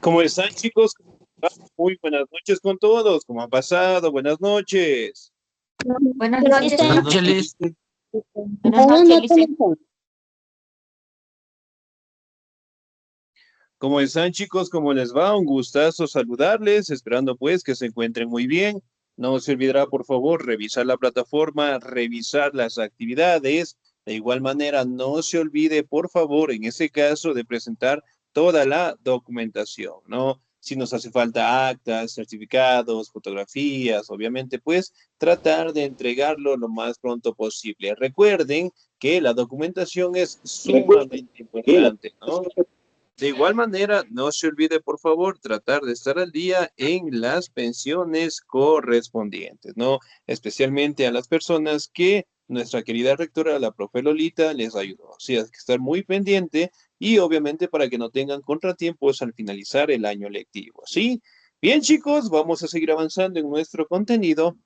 ¿Cómo están, chicos? Muy buenas noches con todos. ¿Cómo han pasado? Buenas noches. Buenas Buenas noches, noches, profe. Liz. Buenas noches, Lice. ¿Cómo están, chicos? ¿Cómo les va? Un gustazo saludarles, esperando pues que se encuentren muy bien. No se olvidará, por favor, revisar la plataforma, revisar las actividades. De igual manera, no se olvide, por favor, en ese caso, de presentar toda la documentación, ¿no? Si nos hace falta actas, certificados, fotografías, obviamente, pues tratar de entregarlo lo más pronto posible. Recuerden que la documentación es sumamente importante, ¿no? De igual manera, no se olvide, por favor, tratar de estar al día en las pensiones correspondientes, ¿no? Especialmente a las personas que nuestra querida rectora, la profe Lolita, les ayudó. O sea, hay que estar muy pendiente y obviamente para que no tengan contratiempos al finalizar el año lectivo, ¿sí? Bien, chicos, vamos a seguir avanzando en nuestro contenido.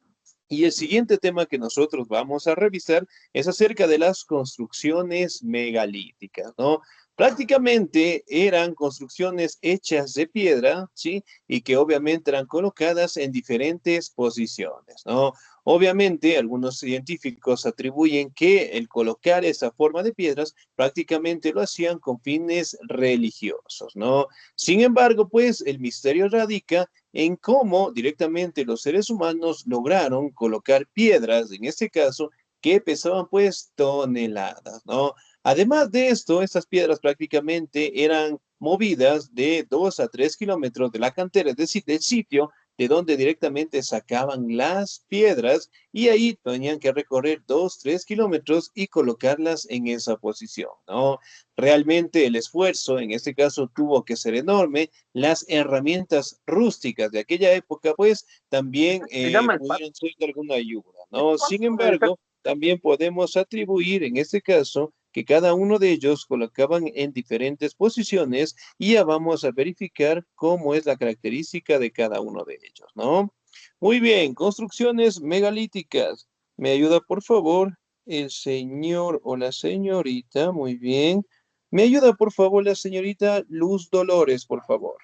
Y el siguiente tema que nosotros vamos a revisar es acerca de las construcciones megalíticas, ¿no? Prácticamente eran construcciones hechas de piedra, ¿sí? Y que obviamente eran colocadas en diferentes posiciones, ¿no? Obviamente, algunos científicos atribuyen que el colocar esa forma de piedras prácticamente lo hacían con fines religiosos, ¿no? Sin embargo, pues el misterio radica en cómo directamente los seres humanos lograron colocar piedras, en este caso, que pesaban pues toneladas, ¿no? Además de esto, estas piedras prácticamente eran movidas de 2 a 3 kilómetros de la cantera, es decir, del sitio de donde directamente sacaban las piedras y ahí tenían que recorrer 2, 3 kilómetros y colocarlas en esa posición, ¿no? Realmente el esfuerzo en este caso tuvo que ser enorme. Las herramientas rústicas de aquella época, pues, también pudieron ser de alguna ayuda, ¿no? Sin embargo, también podemos atribuir en este caso que cada uno de ellos colocaban en diferentes posiciones y ya vamos a verificar cómo es la característica de cada uno de ellos, ¿no? Muy bien, construcciones megalíticas. ¿Me ayuda, por favor, el señor o la señorita? Muy bien. ¿Me ayuda, por favor, la señorita Luz Dolores, por favor?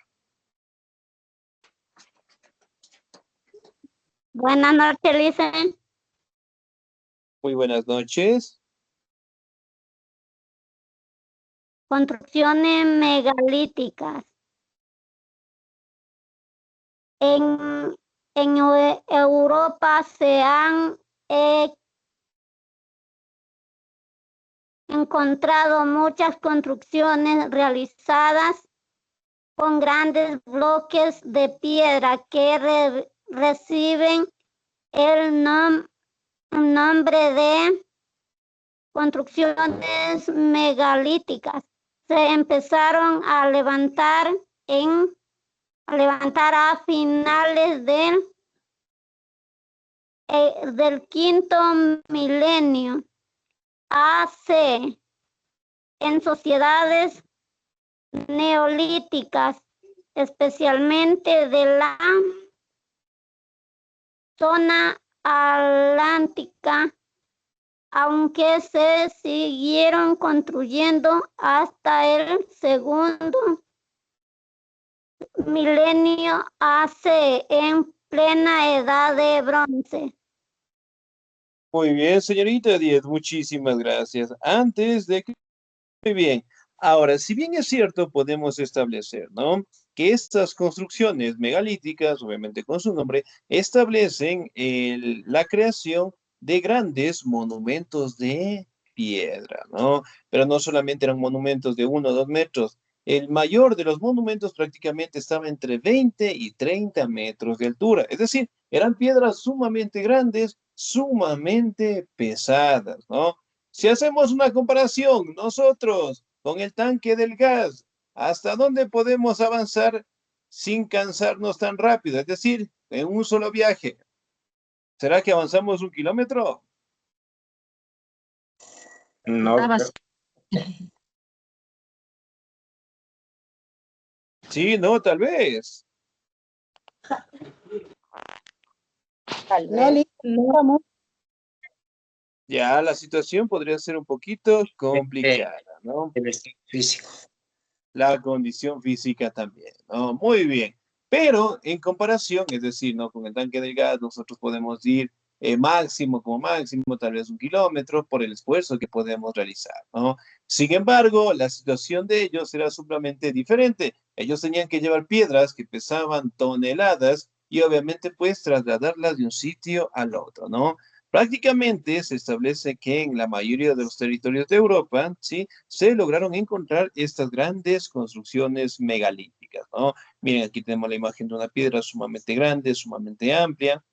Buenas noches, Lice. Muy buenas noches. Construcciones megalíticas. En, en Europa se han encontrado muchas construcciones realizadas con grandes bloques de piedra que reciben el nombre de construcciones megalíticas. Se empezaron a levantar a finales del quinto milenio AC en sociedades neolíticas, especialmente de la zona atlántica, aunque se siguieron construyendo hasta el segundo milenio AC en plena edad de bronce. Muy bien, señorita Díez, muchísimas gracias. Antes de que... Muy bien. Ahora, si bien es cierto, podemos establecer, ¿no? Que estas construcciones megalíticas, obviamente con su nombre, establecen la creación de grandes monumentos de piedra, ¿no? Pero no solamente eran monumentos de 1 o 2 metros. El mayor de los monumentos prácticamente estaba entre 20 y 30 metros de altura. Es decir, eran piedras sumamente grandes, sumamente pesadas, ¿no? Si hacemos una comparación, nosotros con el tanque del gas, ¿hasta dónde podemos avanzar sin cansarnos tan rápido? Es decir, en un solo viaje. ¿Será que avanzamos 1 kilómetro? No, Sí, no, tal vez. no, Ya la situación podría ser un poquito complicada, ¿no? El estudio físico. la condición física también, ¿no? Muy bien. Pero en comparación, es decir, ¿no? Con el tanque del gas, nosotros podemos ir máximo, como máximo, tal vez 1 kilómetro por el esfuerzo que podemos realizar, ¿no? Sin embargo, la situación de ellos era sumamente diferente. Ellos tenían que llevar piedras que pesaban toneladas y obviamente pues trasladarlas de un sitio al otro, ¿no? Prácticamente se establece que en la mayoría de los territorios de Europa, ¿sí? Se lograron encontrar estas grandes construcciones megalíticas, ¿no? Miren, aquí tenemos la imagen de una piedra sumamente grande, sumamente amplia.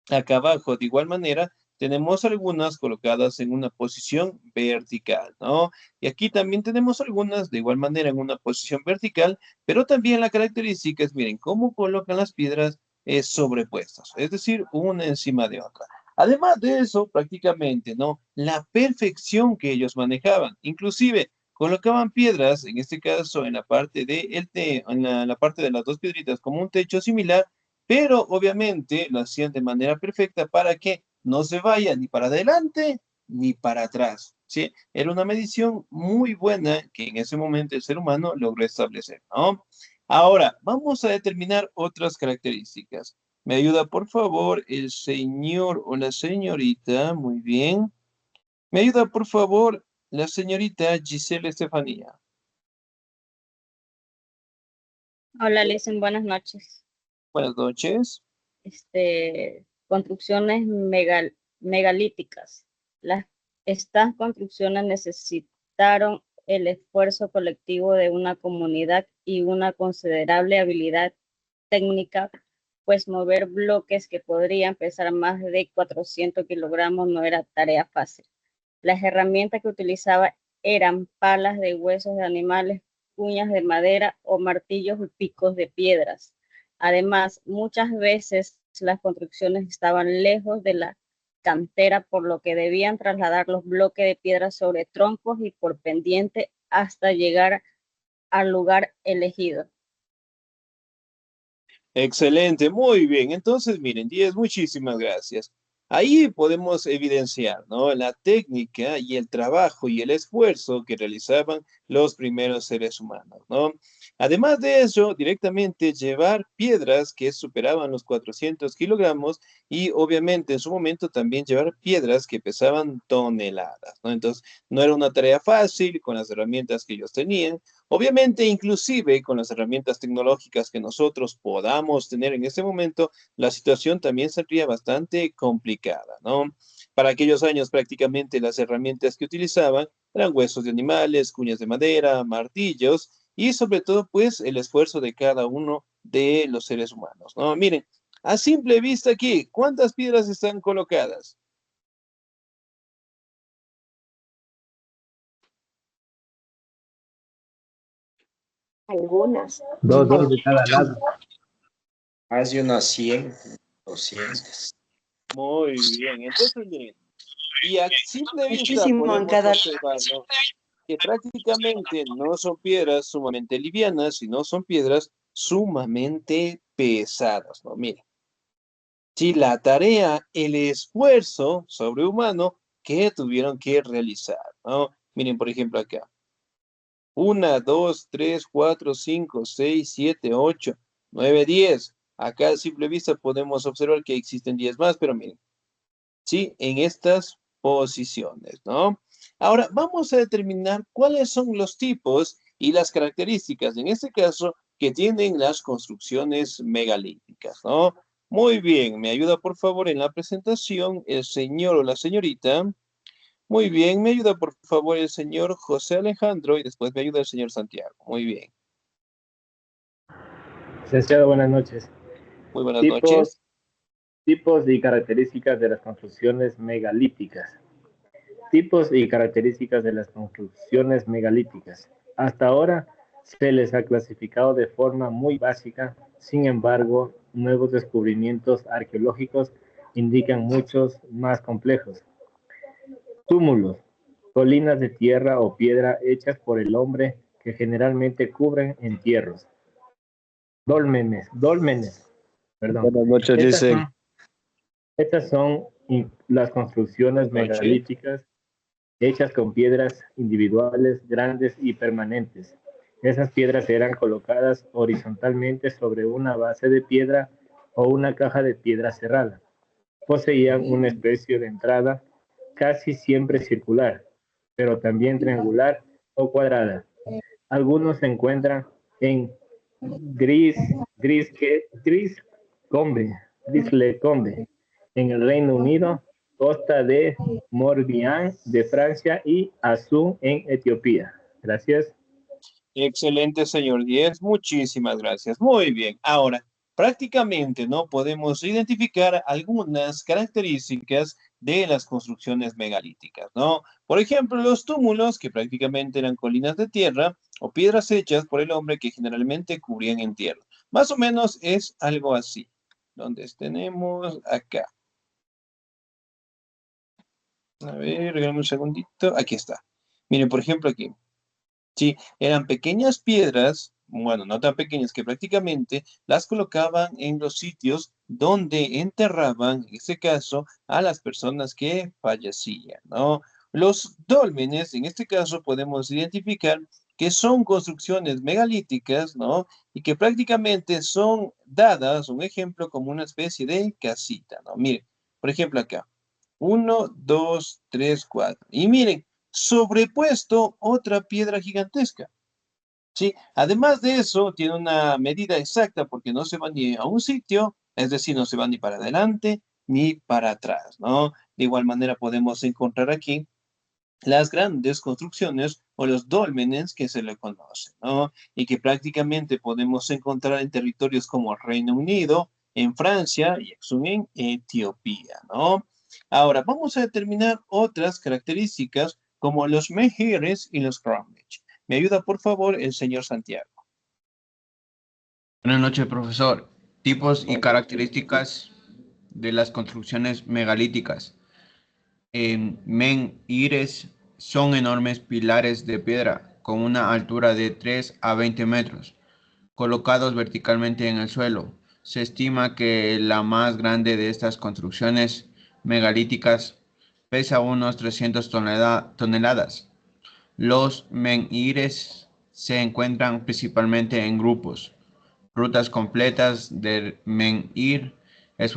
Acá abajo, de igual manera, tenemos algunas colocadas en una posición vertical, ¿no? Y aquí también tenemos algunas de igual manera en una posición vertical, pero también la característica es, miren, cómo colocan las piedras sobrepuestas, es decir, una encima de otra. Además de eso, prácticamente, ¿no? La perfección que ellos manejaban, inclusive colocaban piedras, en este caso en la parte la parte de las dos piedritas como un techo similar, pero obviamente lo hacían de manera perfecta para que no se vaya ni para adelante ni para atrás, ¿sí? Era una medición muy buena que en ese momento el ser humano logró establecer, ¿no? Ahora, vamos a determinar otras características. ¿Me ayuda, por favor, el señor o la señorita? Muy bien. ¿Me ayuda, por favor, la señorita Giselle Estefanía? Hola, Listen, buenas noches. Buenas noches. Construcciones megalíticas. Estas construcciones necesitaron el esfuerzo colectivo de una comunidad y una considerable habilidad técnica, pues mover bloques que podrían pesar más de 400 kilogramos no era tarea fácil. Las herramientas que utilizaba eran palas de huesos de animales, cuñas de madera o martillos y picos de piedras. Además, muchas veces las construcciones estaban lejos de la cantera, por lo que debían trasladar los bloques de piedra sobre troncos y por pendiente hasta llegar al lugar elegido. Excelente, muy bien. Entonces, miren, 10, muchísimas gracias. Ahí podemos evidenciar, ¿no? La técnica y el trabajo y el esfuerzo que realizaban los primeros seres humanos, ¿no? Además de eso, directamente llevar piedras que superaban los 400 kilogramos y obviamente en su momento también llevar piedras que pesaban toneladas, ¿no? Entonces, no era una tarea fácil con las herramientas que ellos tenían. Obviamente, inclusive con las herramientas tecnológicas que nosotros podamos tener en este momento, la situación también sería bastante complicada, ¿no? Para aquellos años prácticamente las herramientas que utilizaban eran huesos de animales, cuñas de madera, martillos y sobre todo pues el esfuerzo de cada uno de los seres humanos, ¿no? Miren, a simple vista aquí, ¿cuántas piedras están colocadas? Algunas. Dos de cada lado. Más de unas 100, 200. Muy bien, entonces miren, y a simple vista Muchísimo en podemos cada. observar, ¿no? Que prácticamente no son piedras sumamente livianas, sino son piedras sumamente pesadas, ¿no? Miren, si la tarea, el esfuerzo sobrehumano que tuvieron que realizar, ¿no? Miren, por ejemplo, acá. 1, 2, 3, 4, 5, 6, 7, 8, 9, 10. Acá a simple vista podemos observar que existen 10 más, pero miren, ¿sí? En estas posiciones, ¿no? Ahora, vamos a determinar cuáles son los tipos y las características, en este caso, que tienen las construcciones megalíticas, ¿no? Muy bien, me ayuda por favor en la presentación el señor o la señorita. Muy bien, me ayuda por favor el señor José Alejandro y después me ayuda el señor Santiago. Muy bien, Licenciado, buenas noches. muy buenas Tipos, noches. tipos y características de las construcciones megalíticas. Tipos y características de las construcciones megalíticas. Hasta ahora se les ha clasificado de forma muy básica, sin embargo, nuevos descubrimientos arqueológicos indican muchos más complejos. Túmulos, colinas de tierra o piedra hechas por el hombre que generalmente cubren entierros. Dólmenes, perdón. Buenas noches, Estas dice. son, estas son las construcciones Buenas noches. megalíticas hechas con piedras individuales, grandes y permanentes. Esas piedras eran colocadas horizontalmente sobre una base de piedra o una caja de piedra cerrada. Poseían una especie de entrada casi siempre circular, pero también triangular o cuadrada. Algunos se encuentran en Gris, Grislecombe, en el Reino Unido, Costa de Morbihan de Francia y Asun en Etiopía. Gracias. Excelente, señor Díez. Muchísimas gracias. Muy bien. Ahora, prácticamente, ¿no? Podemos identificar algunas características de las construcciones megalíticas, ¿no? Por ejemplo, los túmulos, que prácticamente eran colinas de tierra o piedras hechas por el hombre que generalmente cubrían en tierra. Más o menos es algo así. Donde tenemos acá. A ver, regálame un segundito. Aquí está. Miren, por ejemplo, aquí. Sí, eran pequeñas piedras, bueno, no tan pequeñas que prácticamente las colocaban en los sitios donde enterraban, en este caso, a las personas que fallecían, ¿no? Los dólmenes, en este caso, podemos identificar que son construcciones megalíticas, ¿no? Y que prácticamente son dadas, un ejemplo, como una especie de casita, ¿no? Miren, por ejemplo, acá. Uno, dos, tres, cuatro. Y miren, sobrepuesto otra piedra gigantesca. ¿Sí? Además de eso, tiene una medida exacta porque no se va ni a un sitio, es decir, no se va ni para adelante ni para atrás, ¿no? De igual manera podemos encontrar aquí las grandes construcciones o los dólmenes que se le conocen, ¿no? Y que prácticamente podemos encontrar en territorios como Reino Unido, en Francia y en Etiopía, ¿no? Ahora, vamos a determinar otras características como los menhires y los cromlech. ¿Me ayuda, por favor, el señor Santiago? Buenas noches, profesor. Tipos y características de las construcciones megalíticas. Menhires son enormes pilares de piedra con una altura de 3 a 20 metros, colocados verticalmente en el suelo. Se estima que la más grande de estas construcciones megalíticas pesa unos 300 toneladas. Los menhires se encuentran principalmente en grupos. Rutas completas del menhir es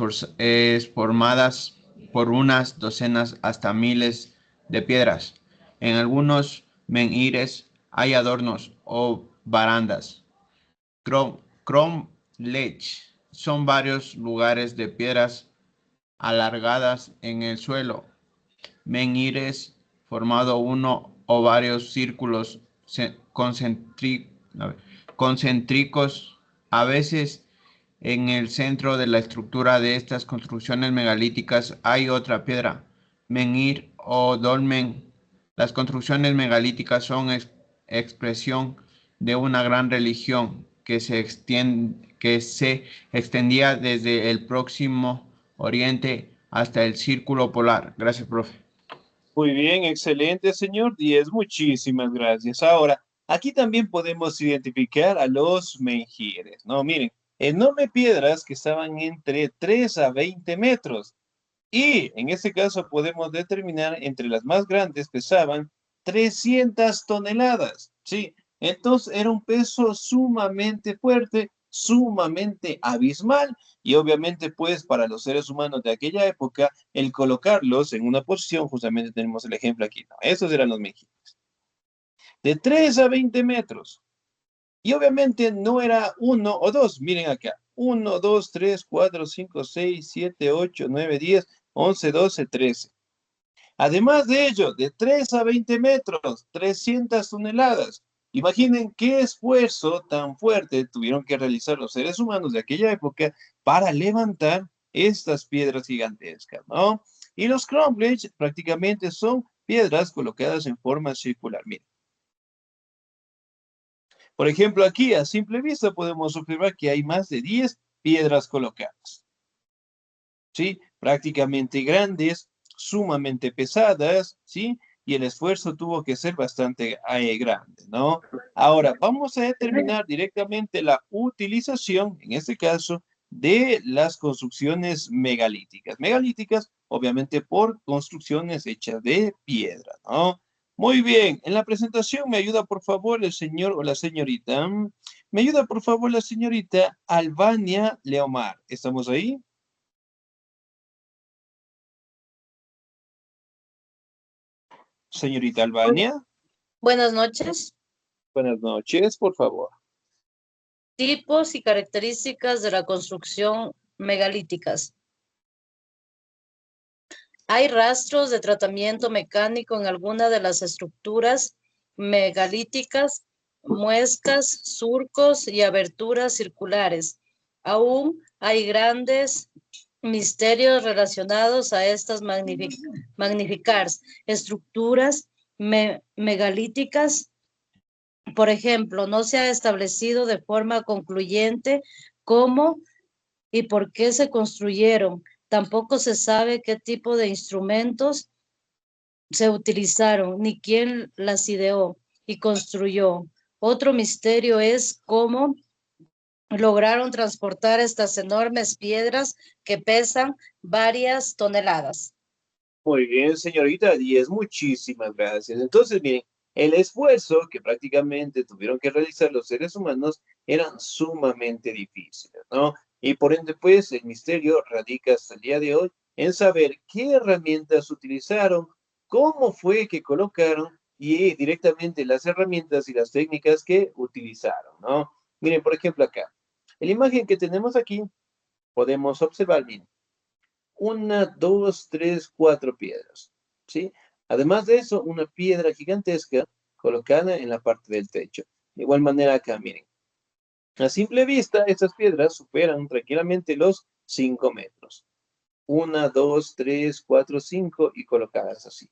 formadas por unas docenas hasta miles de piedras. En algunos menhires hay adornos o barandas. Cromlech son varios lugares de piedras alargadas en el suelo. Menhires formado uno o varios círculos concéntricos, a veces en el centro de la estructura de estas construcciones megalíticas hay otra piedra, menhir o dolmen. Las construcciones megalíticas son expresión de una gran religión que se extendía desde el Próximo Oriente hasta el Círculo Polar. Gracias, profe. Muy bien, excelente, señor Díez. Muchísimas gracias. Ahora, aquí también podemos identificar a los menhires, ¿no? Miren, enormes piedras que estaban entre 3 a 20 metros. Y en este caso podemos determinar entre las más grandes pesaban 300 toneladas, ¿sí? Entonces era un peso sumamente fuerte, sumamente abismal y obviamente pues para los seres humanos de aquella época el colocarlos en una posición, justamente tenemos el ejemplo aquí, ¿no? Esos eran los menhires. De 3 a 20 metros. Y obviamente no era uno o dos, miren acá. 1, 2, 3, 4, 5, 6, 7, 8, 9, 10, 11, 12, 13. Además de ello, de 3 a 20 metros, 300 toneladas. Imaginen qué esfuerzo tan fuerte tuvieron que realizar los seres humanos de aquella época para levantar estas piedras gigantescas, ¿no? Y los cromlech prácticamente son piedras colocadas en forma circular. Miren. Por ejemplo, aquí a simple vista podemos observar que hay más de 10 piedras colocadas. ¿Sí? Prácticamente grandes, sumamente pesadas, ¿sí? Y el esfuerzo tuvo que ser bastante grande, ¿no? Ahora, vamos a determinar directamente la utilización, en este caso, de las construcciones megalíticas. Megalíticas, obviamente, por construcciones hechas de piedra, ¿no? Muy bien, en la presentación me ayuda por favor el señor o la señorita. Me ayuda por favor la señorita Albania Leomar. ¿Estamos ahí? Señorita Albania, Buenas noches. buenas noches, por favor. Tipos y características de la construcción megalíticas. Hay rastros de tratamiento mecánico en alguna de las estructuras megalíticas, muescas, surcos y aberturas circulares. Aún hay grandes misterios relacionados a estas magnificadas estructuras megalíticas. Por ejemplo, no se ha establecido de forma concluyente cómo y por qué se construyeron. Tampoco se sabe qué tipo de instrumentos se utilizaron, ni quién las ideó y construyó. Otro misterio es cómo lograron transportar estas enormes piedras que pesan varias toneladas. Muy bien, señorita Díez, muchísimas gracias. Entonces, miren, el esfuerzo que prácticamente tuvieron que realizar los seres humanos eran sumamente difíciles, ¿no? Y por ende, pues, el misterio radica hasta el día de hoy en saber qué herramientas utilizaron, cómo fue que colocaron y directamente las herramientas y las técnicas que utilizaron, ¿no? Miren, por ejemplo, acá, en la imagen que tenemos aquí, podemos observar, miren, una, dos, tres, cuatro piedras, ¿sí? Además de eso, una piedra gigantesca colocada en la parte del techo. De igual manera acá, miren. A simple vista, estas piedras superan tranquilamente los 5 metros. Una, dos, tres, cuatro, cinco y colocadas así.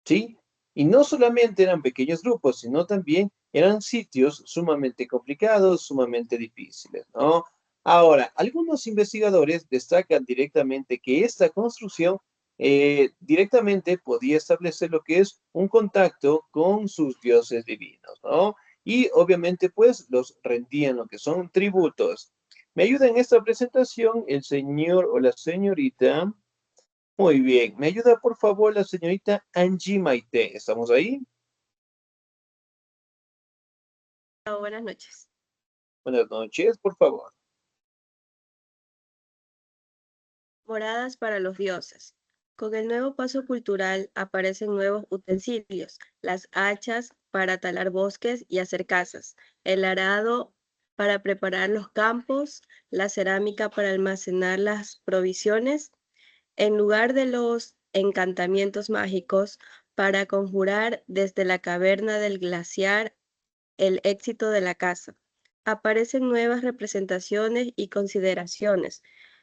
¿Sí? Y no solamente eran pequeños grupos, sino también eran sitios sumamente complicados, sumamente difíciles, ¿no? Ahora, algunos investigadores destacan directamente que esta construcción directamente podía establecer lo que es un contacto con sus dioses divinos, ¿no? Y obviamente, pues, los rendían lo que son tributos. Me ayuda en esta presentación el señor o la señorita. Muy bien. ¿Me ayuda, por favor, la señorita Angie Maite? ¿Estamos ahí? Buenas noches. Buenas noches, por favor. Moradas para los dioses. Con el nuevo paso cultural aparecen nuevos utensilios, las hachas para talar bosques y hacer casas, el arado para preparar los campos, la cerámica para almacenar las provisiones, en lugar de los encantamientos mágicos para conjurar desde la caverna del glaciar el éxito de la casa. Aparecen nuevas representaciones y consideraciones.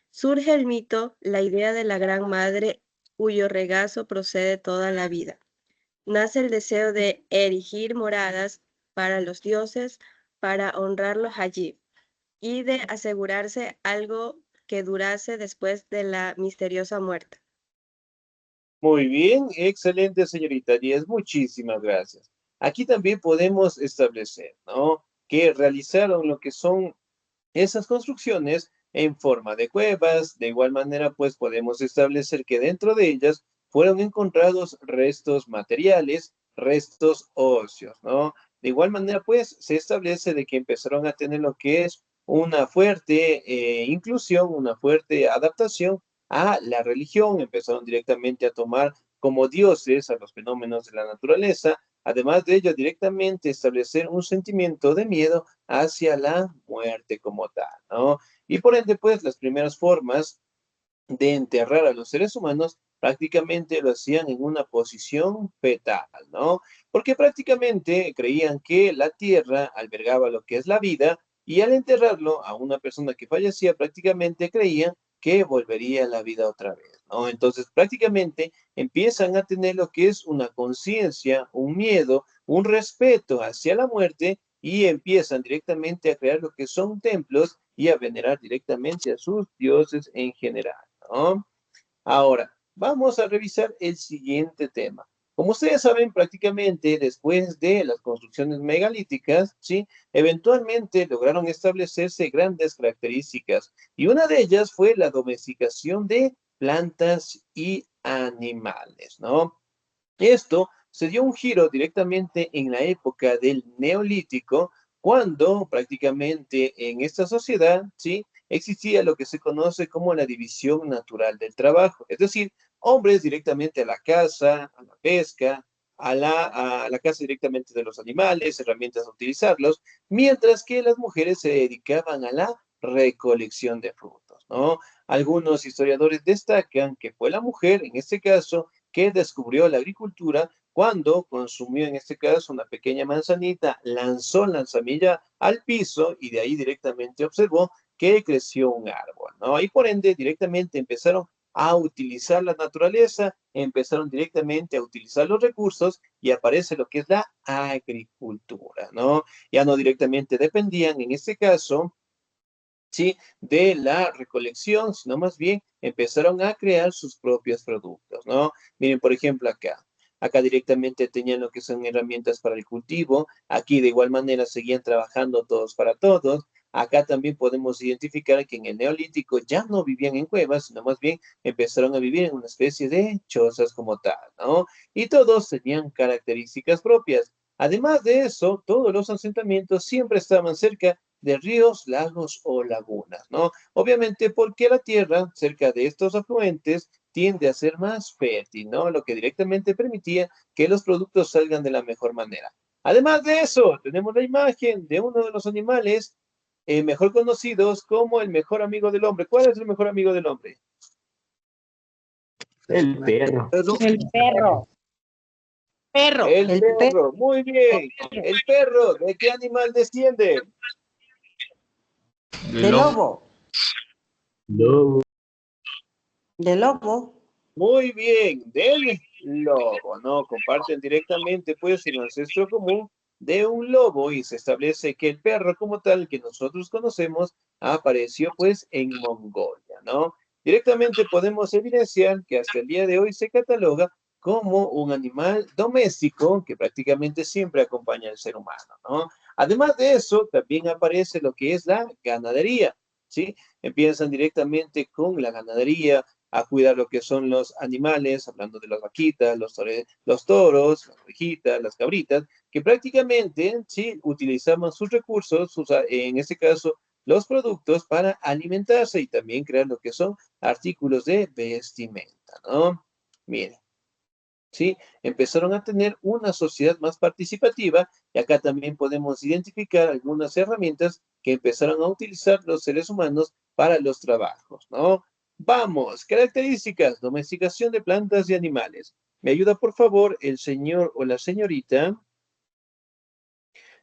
Surge el mito, la idea de la Gran Madre cuyo regazo procede toda la vida. Nace el deseo de erigir moradas para los dioses, para honrarlos allí y de asegurarse algo que durase después de la misteriosa muerte. Muy bien, excelente, señorita Díez. Muchísimas gracias. Aquí también podemos establecer, ¿no? Que realizaron lo que son esas construcciones en forma de cuevas. De igual manera, pues podemos establecer que dentro de ellas fueron encontrados restos materiales, restos óseos, ¿no? De igual manera, pues se establece de que empezaron a tener lo que es una fuerte inclusión, una fuerte adaptación a la religión. Empezaron directamente a tomar como dioses a los fenómenos de la naturaleza. Además de ello, directamente establecer un sentimiento de miedo hacia la muerte como tal, ¿no? Y por ende, pues, las primeras formas de enterrar a los seres humanos prácticamente lo hacían en una posición fetal, ¿no? Porque prácticamente creían que la tierra albergaba lo que es la vida y al enterrarlo a una persona que fallecía prácticamente creían que volvería a la vida otra vez, ¿no? Entonces prácticamente empiezan a tener lo que es una conciencia, un miedo, un respeto hacia la muerte y empiezan directamente a crear lo que son templos y a venerar directamente a sus dioses en general, ¿no? Ahora, vamos a revisar el siguiente tema. Como ustedes saben, prácticamente después de las construcciones megalíticas, ¿sí? Eventualmente lograron establecerse grandes características y una de ellas fue la domesticación de plantas y animales, ¿no? Esto se dio un giro directamente en la época del Neolítico, cuando prácticamente en esta sociedad, ¿sí? Existía lo que se conoce como la división natural del trabajo, es decir, hombres directamente a la caza, a la pesca, a la caza directamente de los animales, herramientas a utilizarlos, mientras que las mujeres se dedicaban a la recolección de frutos, ¿no? Algunos historiadores destacan que fue la mujer, en este caso, que descubrió la agricultura cuando consumió en este caso una pequeña manzanita, lanzó la semilla al piso y de ahí directamente observó que creció un árbol, ¿no? Y por ende directamente empezaron a utilizar la naturaleza, empezaron directamente a utilizar los recursos y aparece lo que es la agricultura, ¿no? Ya no directamente dependían, en este caso, ¿sí? De la recolección, sino más bien empezaron a crear sus propios productos, ¿no? Miren, por ejemplo, acá directamente tenían lo que son herramientas para el cultivo, aquí de igual manera seguían trabajando todos para todos, acá también podemos identificar que en el Neolítico ya no vivían en cuevas, sino más bien empezaron a vivir en una especie de chozas como tal, ¿no? Y todos tenían características propias. Además de eso, todos los asentamientos siempre estaban cerca de ríos, lagos o lagunas, ¿no? Obviamente porque la tierra cerca de estos afluentes tiende a ser más fértil, ¿no? Lo que directamente permitía que los productos salgan de la mejor manera. Además de eso, tenemos la imagen de uno de los animales mejor conocidos como el mejor amigo del hombre. ¿Cuál es el mejor amigo del hombre? El perro. El perro. El perro, muy bien. El perro, ¿de qué animal desciende? De lobo. Lobo. ¿De lobo? Muy bien, del lobo, ¿no? Comparten directamente, pues, el ancestro común de un lobo y se establece que el perro como tal que nosotros conocemos apareció, pues, en Mongolia, ¿no? Directamente podemos evidenciar que hasta el día de hoy se cataloga como un animal doméstico que prácticamente siempre acompaña al ser humano, ¿no? Además de eso, también aparece lo que es la ganadería, ¿sí? Empiezan directamente con la ganadería, a cuidar lo que son los animales, hablando de las vaquitas, los toros, las ovejitas, las cabritas, que prácticamente sí utilizaban sus recursos, en este caso los productos para alimentarse y también crear lo que son artículos de vestimenta, ¿no? Miren. ¿Sí? Empezaron a tener una sociedad más participativa y acá también podemos identificar algunas herramientas que empezaron a utilizar los seres humanos para los trabajos, ¿no? Vamos, características, domesticación de plantas y animales. ¿Me ayuda por favor el señor o la señorita?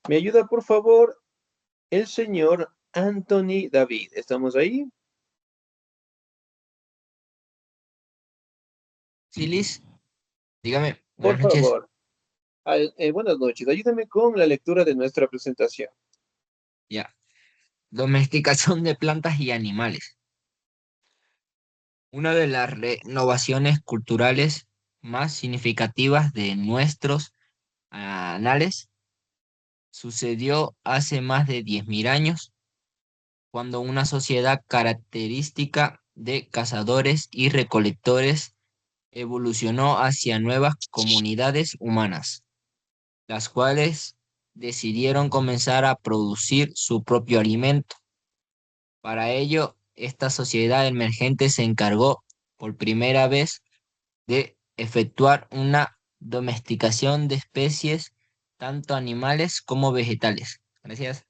¿Me ayuda por favor el señor Anthony David? ¿Estamos ahí? Sí, Liz, dígame, Por buenas noches. favor. Buenas noches. Ayúdame con la lectura de nuestra presentación. Ya. Domesticación de plantas y animales. Una de las renovaciones culturales más significativas de nuestros anales sucedió hace más de 10.000 años, cuando una sociedad característica de cazadores y recolectores evolucionó hacia nuevas comunidades humanas, las cuales decidieron comenzar a producir su propio alimento. Para ello, esta sociedad emergente se encargó por primera vez de efectuar una domesticación de especies, tanto animales como vegetales. Gracias.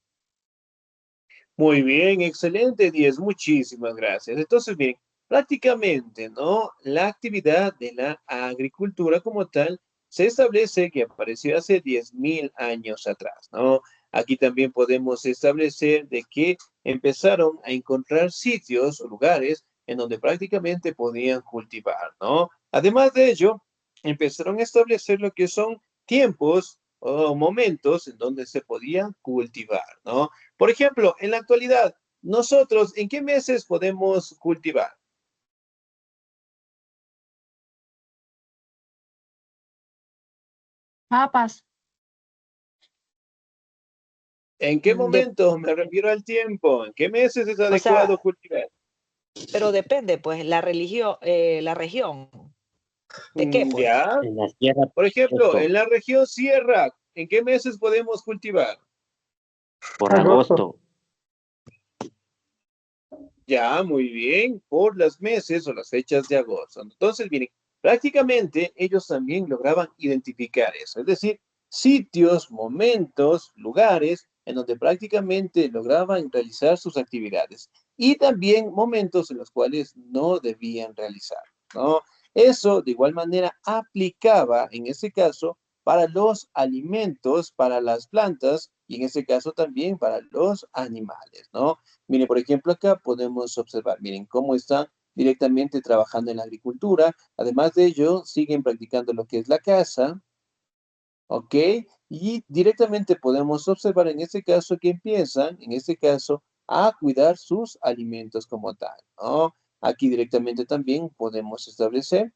Muy bien, excelente, 10, muchísimas gracias. Entonces, bien, prácticamente, ¿no? La actividad de la agricultura como tal se establece que apareció hace 10.000 años atrás, ¿no? Aquí también podemos establecer de que empezaron a encontrar sitios o lugares en donde prácticamente podían cultivar, ¿no? Además de ello, empezaron a establecer lo que son tiempos o momentos en donde se podía cultivar, ¿no? Por ejemplo, en la actualidad, nosotros, ¿en qué meses podemos cultivar? Papas. ¿En qué De- momento? Me refiero al tiempo. ¿En qué meses es o adecuado sea, cultivar? pero depende, pues, la religión, la región. ¿De qué, pues? Ya, En la sierra, por ejemplo, esto, en la región sierra, ¿en qué meses podemos cultivar? por agosto. Ya, muy bien, por los meses o las fechas de agosto. Entonces, miren, prácticamente ellos también lograban identificar eso, es decir, sitios, momentos, lugares en donde prácticamente lograban realizar sus actividades y también momentos en los cuales no debían realizar, ¿no? Eso de igual manera aplicaba en ese caso para los alimentos, para las plantas y en ese caso también para los animales, ¿no? Miren, por ejemplo, acá podemos observar, miren, cómo están directamente trabajando en la agricultura. Además de ello, siguen practicando lo que es la caza, ¿ok? Y directamente podemos observar en este caso que empiezan, en este caso, a cuidar sus alimentos como tal, ¿no? Aquí directamente también podemos establecer,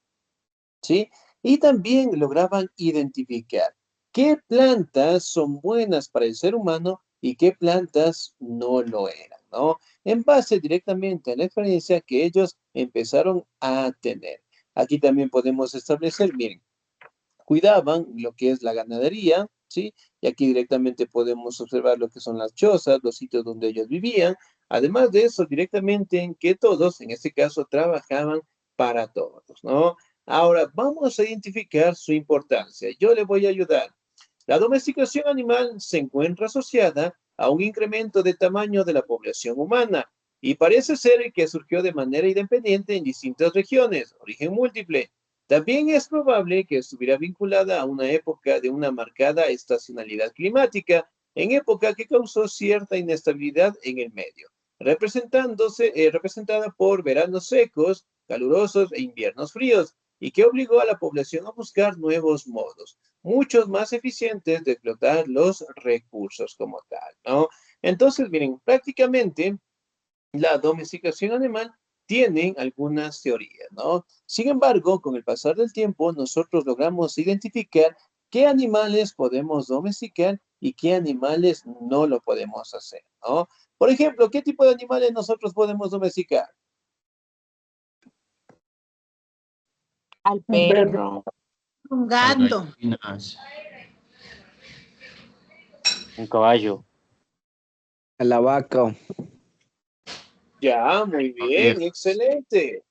¿sí? Y también lograban identificar qué plantas son buenas para el ser humano y qué plantas no lo eran, ¿no? En base directamente a la experiencia que ellos empezaron a tener. Aquí también podemos establecer, miren, cuidaban lo que es la ganadería, ¿sí? Y aquí directamente podemos observar lo que son las chozas, los sitios donde ellos vivían. Además de eso, directamente en que todos, en este caso, trabajaban para todos, ¿no? Ahora, vamos a identificar su importancia. Yo le voy a ayudar. La domesticación animal se encuentra asociada a un incremento de tamaño de la población humana y parece ser que surgió de manera independiente en distintas regiones, origen múltiple. También es probable que estuviera vinculada a una época de una marcada estacionalidad climática, en época que causó cierta inestabilidad en el medio, representada por veranos secos, calurosos e inviernos fríos, y que obligó a la población a buscar nuevos modos, muchos más eficientes de explotar los recursos como tal, ¿no? Entonces, miren, prácticamente la domesticación animal tiene algunas teorías, ¿no? Sin embargo, con el pasar del tiempo, nosotros logramos identificar qué animales podemos domesticar y qué animales no lo podemos hacer, ¿no? Por ejemplo, ¿qué tipo de animales nosotros podemos domesticar? Al perro. Un Las gato. gallinas. Un caballo. A la vaca. Ya, muy bien, Ovejas. excelente.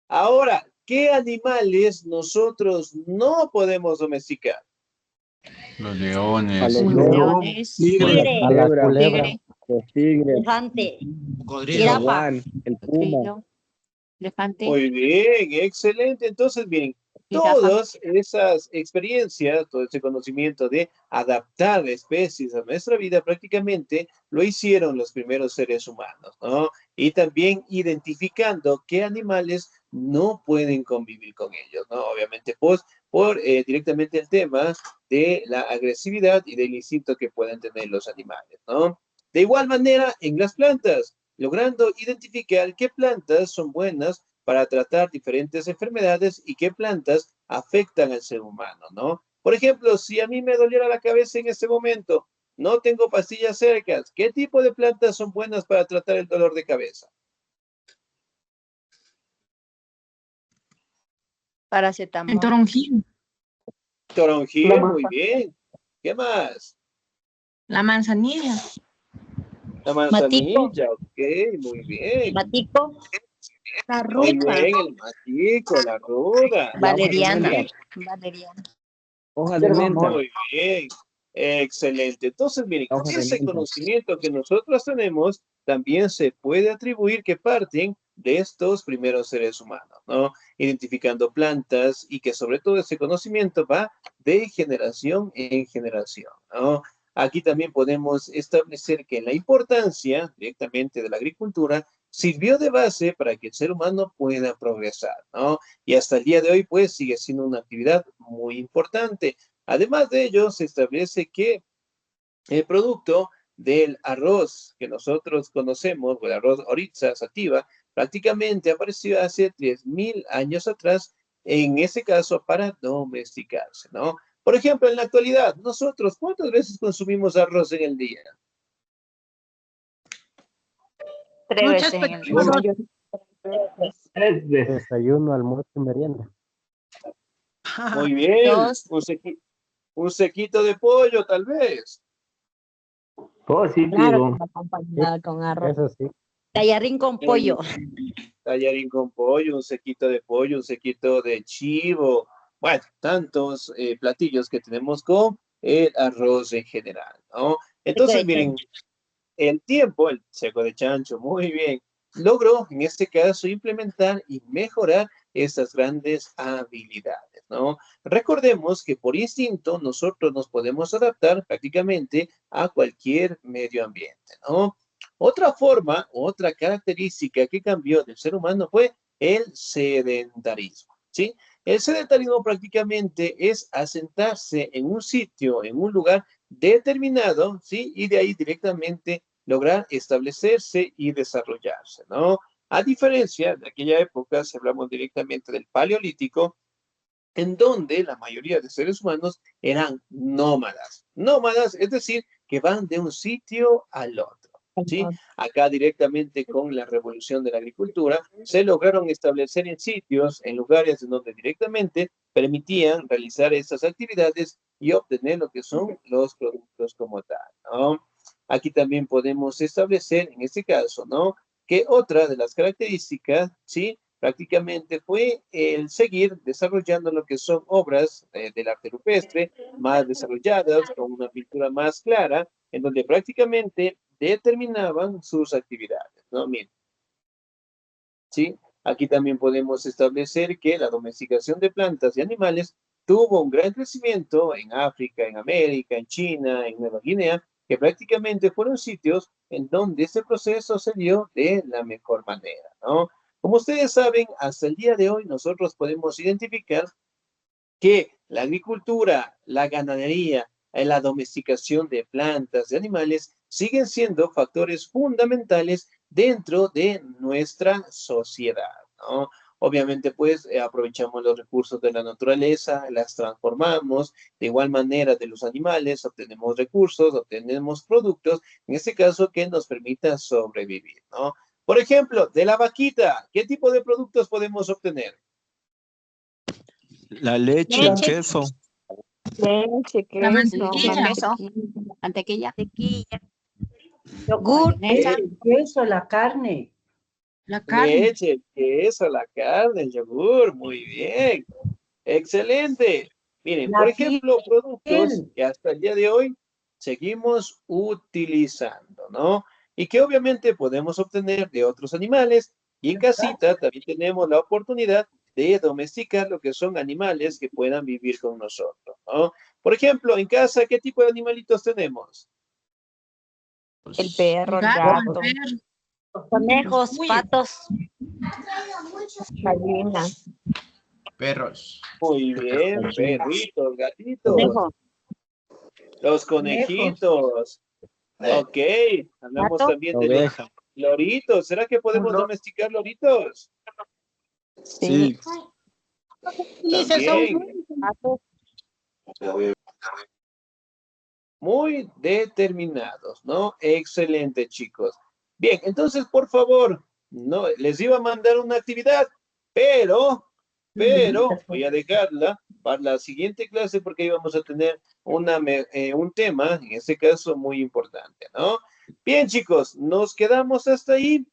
Ahora, ¿qué animales nosotros no podemos domesticar? Los A leones. los Los lobos. leones. A Tigre, la Culebra. culebra. Tigre. Los tigres. elefante, Cocodrilo. El jirafa, jaguar. El puma. Cocodrilo. Elefante. Muy bien, excelente. Entonces, miren, Jirafa. todas esas experiencias, todo ese conocimiento de adaptar especies a nuestra vida, prácticamente lo hicieron los primeros seres humanos, ¿no? Y también identificando qué animales no pueden convivir con ellos, ¿no? Obviamente, pues, por directamente el tema de la agresividad y del instinto que pueden tener los animales, ¿no? De igual manera, en las plantas, logrando identificar qué plantas son buenas para tratar diferentes enfermedades y qué plantas afectan al ser humano, ¿no? Por ejemplo, si a mí me doliera la cabeza en este momento, no tengo pastillas cercas, ¿qué tipo de plantas son buenas para tratar el dolor de cabeza? El Paracetamol. toronjil. Toronjil, muy bien. ¿Qué más? La manzanilla. La matico, manzanilla, ok, muy bien. matico, La Muy ruta. bien, el matico, la ruda. La hoja de Valeriana. menta. Valeriana. Hoja de menta. Muy bien, excelente. Entonces, miren, La hoja de ese menta. conocimiento que nosotros tenemos también se puede atribuir que parten de estos primeros seres humanos, ¿no? Identificando plantas y que sobre todo ese conocimiento va de generación en generación, ¿no? Aquí también podemos establecer que la importancia directamente de la agricultura sirvió de base para que el ser humano pueda progresar, ¿no? Y hasta el día de hoy, pues, sigue siendo una actividad muy importante. Además de ello, se establece que el producto del arroz que nosotros conocemos, o el arroz oryza sativa, prácticamente apareció hace 3.000 años atrás, en ese caso para domesticarse, ¿no? Por ejemplo, en la actualidad, nosotros, ¿cuántas veces consumimos arroz en el día? 3 Muchas veces en el personas. día. Tres veces. Desayuno, almuerzo y merienda. Muy bien. Dos. Un sequito de pollo, tal vez. Positivo. Claro, acompañada con arroz. Eso sí. Tallarín con pollo. Tallarín con pollo, un sequito de pollo, un sequito de chivo. Bueno, tantos platillos que tenemos con el arroz en general, ¿no? Entonces, miren, el tiempo, el seco de chancho, muy bien, logró en este caso implementar y mejorar estas grandes habilidades, ¿no? Recordemos que por instinto nosotros nos podemos adaptar prácticamente a cualquier medio ambiente, ¿no? Otra forma, otra característica que cambió del ser humano fue el sedentarismo, ¿sí? El sedentarismo prácticamente es asentarse en un sitio, en un lugar determinado, ¿sí? Y de ahí directamente lograr establecerse y desarrollarse, ¿no? A diferencia de aquella época, si hablamos directamente del Paleolítico, en donde la mayoría de seres humanos eran nómadas. Nómadas, es decir, que van de un sitio al otro, ¿sí? Acá directamente con la revolución de la agricultura, se lograron establecer en sitios, en lugares en donde directamente permitían realizar estas actividades y obtener lo que son los productos como tal, ¿no? Aquí también podemos establecer, en este caso, ¿no? Que otra de las características, ¿sí? Prácticamente fue el seguir desarrollando lo que son obras del arte rupestre más desarrolladas, con una pintura más clara, en donde prácticamente determinaban sus actividades, ¿no? Miren, ¿sí? Aquí también podemos establecer que la domesticación de plantas y animales tuvo un gran crecimiento en África, en América, en China, en Nueva Guinea, que prácticamente fueron sitios en donde este proceso se dio de la mejor manera, ¿no? Como ustedes saben, hasta el día de hoy nosotros podemos identificar que la agricultura, la ganadería, la domesticación de plantas, de animales, siguen siendo factores fundamentales dentro de nuestra sociedad, ¿no? Obviamente, pues, aprovechamos los recursos de la naturaleza, las transformamos, de igual manera de los animales, obtenemos recursos, obtenemos productos, en este caso, que nos permita sobrevivir, ¿no? Por ejemplo, de la vaquita, ¿qué tipo de productos podemos obtener? La leche, el queso. Leche, queso, La mantequilla. mantequilla. Yogur. El queso, la carne. La carne. Leche, el queso, la carne, el yogur, muy bien. Excelente. Miren, La por ejemplo, productos piel. que hasta el día de hoy seguimos utilizando, ¿no? Y que obviamente podemos obtener de otros animales. Y en casita también tenemos la oportunidad de domesticar lo que son animales que puedan vivir con nosotros, ¿no? Por ejemplo, en casa, ¿qué tipo de animalitos tenemos? El perro, el Gato, gato, perro. Conejos, Uy. patos. gallina. Perros. Muy bien, perritos, gatitos. Conejo. Los conejitos. Ok, hablamos Gato. también de Oveja. loritos. ¿Será que podemos domesticar loritos? Sí. También. Patos. Muy determinados, ¿no? Excelente, chicos. Bien, entonces, por favor, no, les iba a mandar una actividad, pero voy a dejarla para la siguiente clase porque ahí vamos a tener un tema, en este caso, muy importante, ¿no? Bien, chicos, nos quedamos hasta ahí.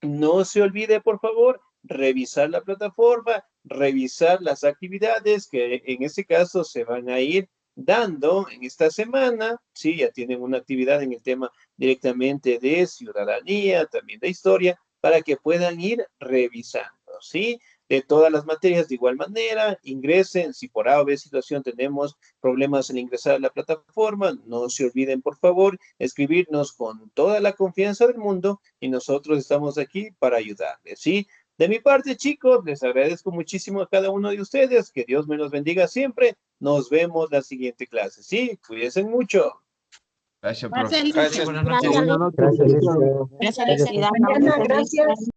No se olvide, por favor, revisar la plataforma, revisar las actividades que en este caso se van a ir dando en esta semana. Sí, ya tienen una actividad en el tema directamente de ciudadanía, también de historia, para que puedan ir revisando, ¿sí? De todas las materias de igual manera, ingresen, si por A o B situación tenemos problemas en ingresar a la plataforma, no se olviden por favor escribirnos con toda la confianza del mundo y nosotros estamos aquí para ayudarles, ¿sí? De mi parte, chicos, les agradezco muchísimo a cada uno de ustedes, que Dios me los bendiga siempre, nos vemos la siguiente clase, ¿sí? Cuídense mucho. Gracias, profe. Gracias, Gracias, buenas noches. Gracias, Gracias, licenciado. Gracias, felicidades. Mañana, gracias.